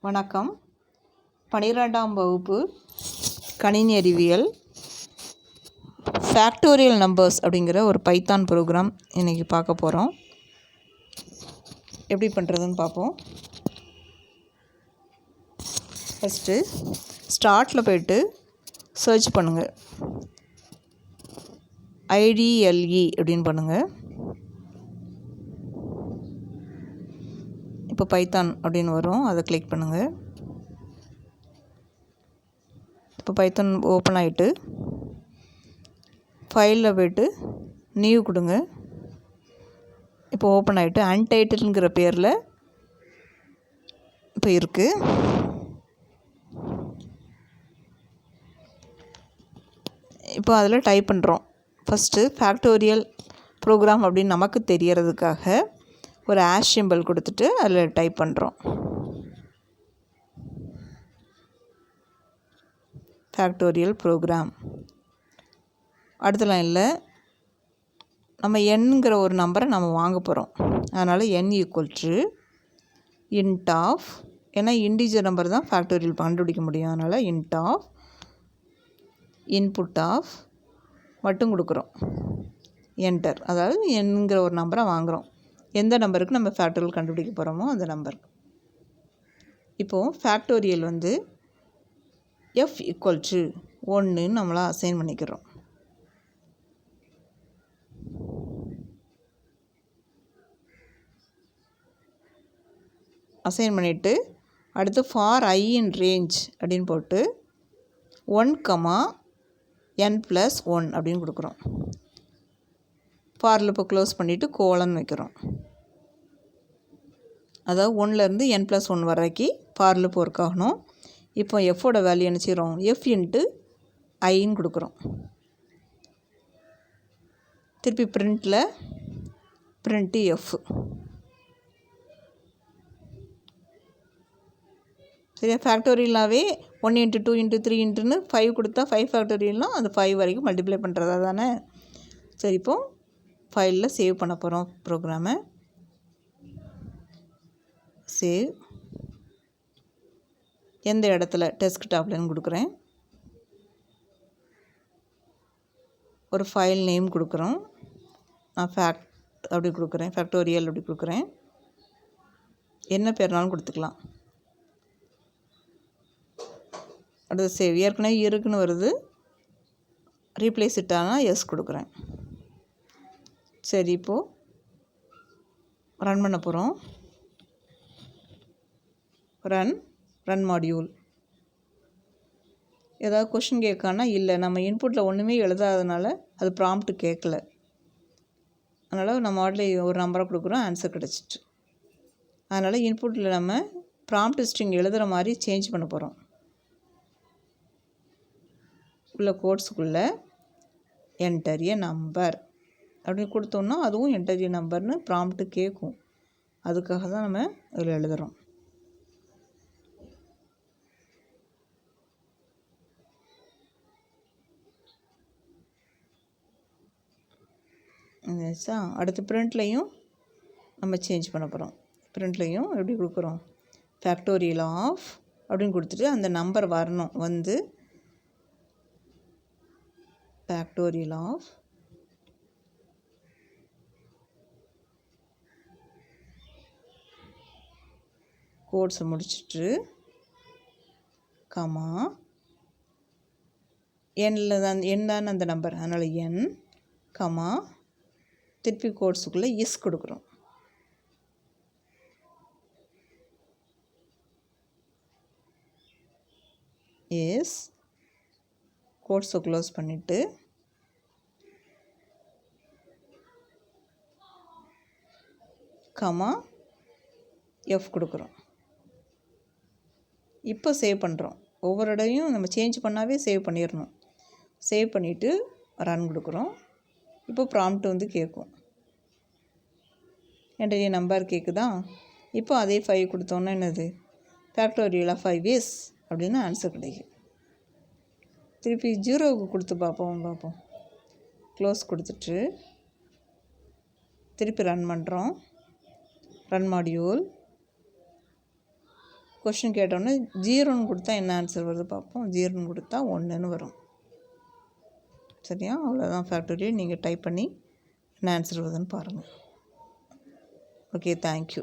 வணக்கம். 12ஆம் வகுப்பு கணினி அறிவியல் ஃபேக்டோரியல் நம்பர்ஸ் அப்படிங்கிற ஒரு பைத்தான் ப்ரோக்ராம் இன்றைக்கி பார்க்க போகிறோம். எப்படி பண்ணுறதுன்னு பார்ப்போம். ஃபஸ்ட்டு ஸ்டார்ட்டில் போய்ட்டு சர்ச் பண்ணுங்கள். IDLE அப்படின்னு பண்ணுங்கள். இப்போ பைத்தான் அப்படின்னு வரும், அதை கிளிக் பண்ணுங்கள். இப்போ பைத்தான் ஓப்பன் ஆகிட்டு ஃபைலில் போய்ட்டு நியூ கொடுங்க. இப்போ ஓப்பன் ஆகிட்டு அன்டைட்டில்ங்கிற பேரில் இப்போ இருக்குது. இப்போ அதில் டைப் பண்ணுறோம். ஃபஸ்ட்டு ஃபேக்டோரியல் ப்ரோக்ராம் அப்படின்னு நமக்கு தெரியறதுக்காக ஒரு ஆஷ் சிம்பல் கொடுத்துட்டு அதில் டைப் பண்ணுறோம். Factorial program. அடுத்த லைனில் நம்ம என்கிற ஒரு நம்பரை நம்ம வாங்க போகிறோம். அதனால் n = int of, ஏன்னா இன்டிஜர் நம்பர் தான் ஃபேக்டோரியல் கண்டுபிடிக்க முடியும். அதனால் int of input of மட்டும் கொடுக்குறோம். என்டர். அதாவது என்கிற ஒரு நம்பரை வாங்குகிறோம். எந்த நம்பருக்கு நம்ம ஃபேக்டோரியல் கண்டுபிடிக்க போகிறோமோ அந்த நம்பருக்கு. இப்போது ஃபேக்டோரியல் f = 1 நம்மளாக அசைன் பண்ணிக்கிறோம். அசைன் பண்ணிவிட்டு அடுத்து ஃபார் I in range அப்படின்னு போட்டு 1,n+1 அப்படின்னு கொடுக்குறோம். ஃபாரில் இப்போ க்ளோஸ் பண்ணிவிட்டு கோலன் வைக்கிறோம். அதாவது 1லேருந்து n+1 வரைக்கும் ஃபாரில் ஒர்க் ஆகணும். இப்போ எஃபோட வேல்யூ என்ன செய்கிறோம்? f × iன்னு கொடுக்குறோம். திருப்பி பிரிண்ட்டில் f. சரியா? ஃபேக்டோரியலாகவே 1 × 2 × 3 × 5 கொடுத்தா 5 ஃபேக்டோரியல்னால் அந்த 5 வரைக்கும் மல்டிப்ளை பண்ணுறதா தானே. சரி, இப்போது ஃபைலில் சேவ் பண்ண போகிறோம் ப்ரோக்ராமை. சேவ். எந்த இடத்துல? டெஸ்க்டாப்லன்னு கொடுக்குறேன். ஒரு ஃபைல் நேம் கொடுக்குறோம். நான் அப்படி கொடுக்குறேன். ஃபேக்டோரியல் அப்படி கொடுக்குறேன். என்ன பேர்னாலும் கொடுத்துக்கலாம். அடுத்து சேவ். ஏற்கனவே இருக்குன்னு வருது. ரீப்ளேஸ் இட்டானால் எஸ் கொடுக்குறேன். சரி, இப்போது ரன் பண்ண போகிறோம். Run module. ஏதாவது கொஷின் கேட்கானா இல்லை, நம்ம இன்புட்டில் ஒன்றுமே எழுதாதனால அது ப்ராம்ப்ட் கேட்கல. அதனால் நம்ம வாட்டில் ஒரு நம்பரை கொடுக்குறோம், ஆன்சர் கிடச்சிட்டு. அதனால் இன்புட்டில் நம்ம ப்ராம்ப்ட் ஸ்ட்ரிங் எழுதுகிற மாதிரி சேஞ்ச் பண்ண போகிறோம். உள்ள கோட்ஸுக்குள்ளே என்டர் எ நம்பர் அப்படின்னு கொடுத்தோன்னா அதுவும் என்டர் எ நம்பர்னு ப்ராம்ப்ட்டு கேட்கும். அதுக்காக தான் நம்ம இதில் எழுதுகிறோம். அடுத்து பிரிண்ட்லையும் நம்ம சேஞ்ச் பண்ண போகிறோம். பிரிண்ட்லையும் எப்படி கொடுக்குறோம்? ஃபேக்டோரியல் ஆஃப் அப்படின்னு கொடுத்துட்டு அந்த நம்பர் வரணும். ஃபேக்டோரியல் ஆஃப் கோட்ஸை முடிச்சுட்டு கமா எண்ணில் தான் தானே அந்த நம்பர், அதனால் என் கமா திருப்பி கோட்ஸுக்குள்ளே இஸ் கொடுக்குறோம். எஸ் கோட்ஸை க்ளோஸ் பண்ணிவிட்டு கமா எஃப் கொடுக்குறோம். இப்போ சேவ் பண்ணுறோம். ஒவ்வொரு இடையும் நம்ம சேஞ்ச் பண்ணாவே சேவ் பண்ணிடணும். சேவ் பண்ணிவிட்டு ரன் கொடுக்குறோம். இப்போ ப்ராம்ப்ட் கேட்கும். என்கிட்ட நம்பர் கேட்குதா? இப்போ அதே 5 கொடுத்தோன்னா என்னது? ஃபேக்டோரியல் ஆஃப் 5 இஸ் அப்படின்னு ஆன்சர் கிடைக்கும். திருப்பி 0க்கு கொடுத்து பார்ப்போம். க்ளோஸ் கொடுத்துட்டு திருப்பி ரன் பண்ணுறோம். ரன் மாடியூல் கொஷின் கேட்டோன்னே 0ன்னு கொடுத்தா என்ன ஆன்சர் வருது பார்ப்போம். 0ன்னு கொடுத்தா 1ன்னு வரும். சரியா? அவ்வளோதான் ஃபேக்டோரியல். நீங்கள் டைப் பண்ணி என்ன ஆன்சர் வருதுன்னு பாருங்கள். Okay, thank you.